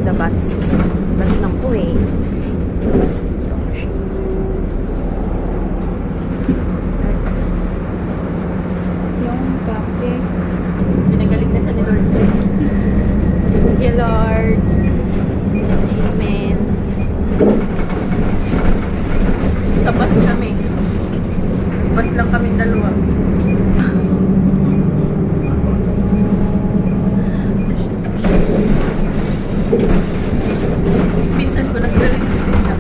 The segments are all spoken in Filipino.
the bus. Bus lang po eh. Bus dito. Yung kape. Pinagaling na siya ni Lord. Thank you, Lord. Amen. Sa bus kami. Nagbus lang kami dalawa. Pinsan ko nagre-release din siya.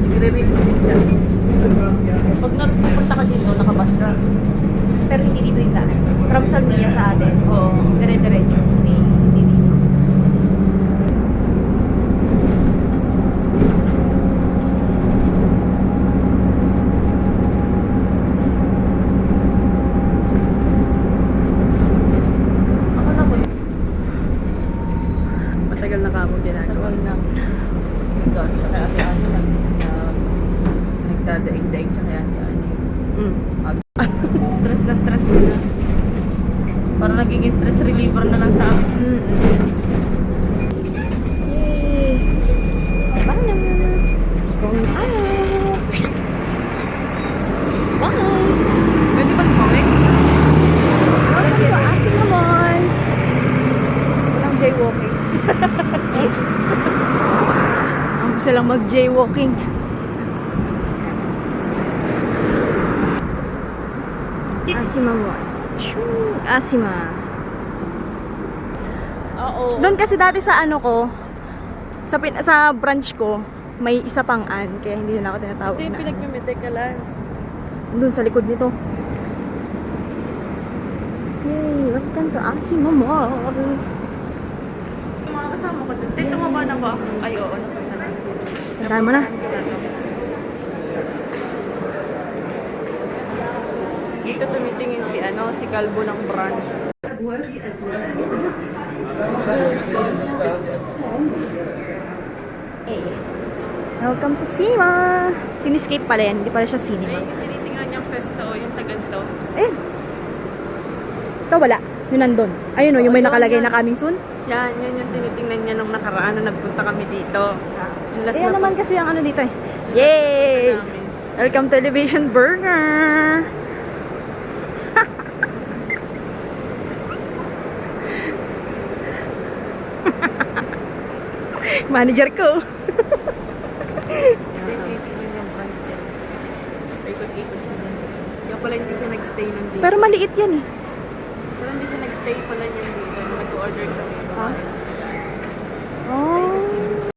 Nagre-release din siya. Pag napunta ka dito, nakabus ka. Pero hindi dito yung daan. From Salmia sa atin. Oo. Dire-diretso. Hindi dito. Ako na po yun. Matagal na kamong ginagawa. Tagal na. Doon sa kaya ate Ani nagdadaig-daig sa kaya ate Ani. Stress na stress na. Para nagiging stress reliever na lang sa akin. Yay! Paano? Going out! Bye! Pwede ba tumawin? Welcome to Asingamon! Walang jaywalking. Ang gusto lang mag-jaywalking. Asima mo. Asima. Oo. Doon kasi dati sa ano ko, sa branch ko, may isa pang an, kaya hindi na ako tinatawag Ito yung na. pinagmimedikalan. Doon sa likod nito. Yay! Welcome to Asima Mall! Yung mga kasama ko dun. Tito mo ba na ba? Ay, oo. Napunta na. Tara mo na. Dito tumitingin si si Kalbo ng branch. Welcome to cinema! Cinescape pala yan, hindi pala siya cinema. Ay, yung tinitingnan niyang festo, yung sa ganito. Eh! Ito wala. Yung nandun. Ayun o, yung may nakalagay na coming soon. Yan yung tinitingnan niya nung nakaraan nung nagpunta kami dito. Yung last Ayan na naman kasi ang ano dito eh. Yay! namin. Welcome to Elevation Burger! Manager ko. Tinitingnan yung branch dyan. Ikot-ikot siya dyan. Kaya pala hindi siya nagstay nun dito. Pero maliit yan eh. Pero hindi siya nagstay pala niyan dito. Nag-order ka.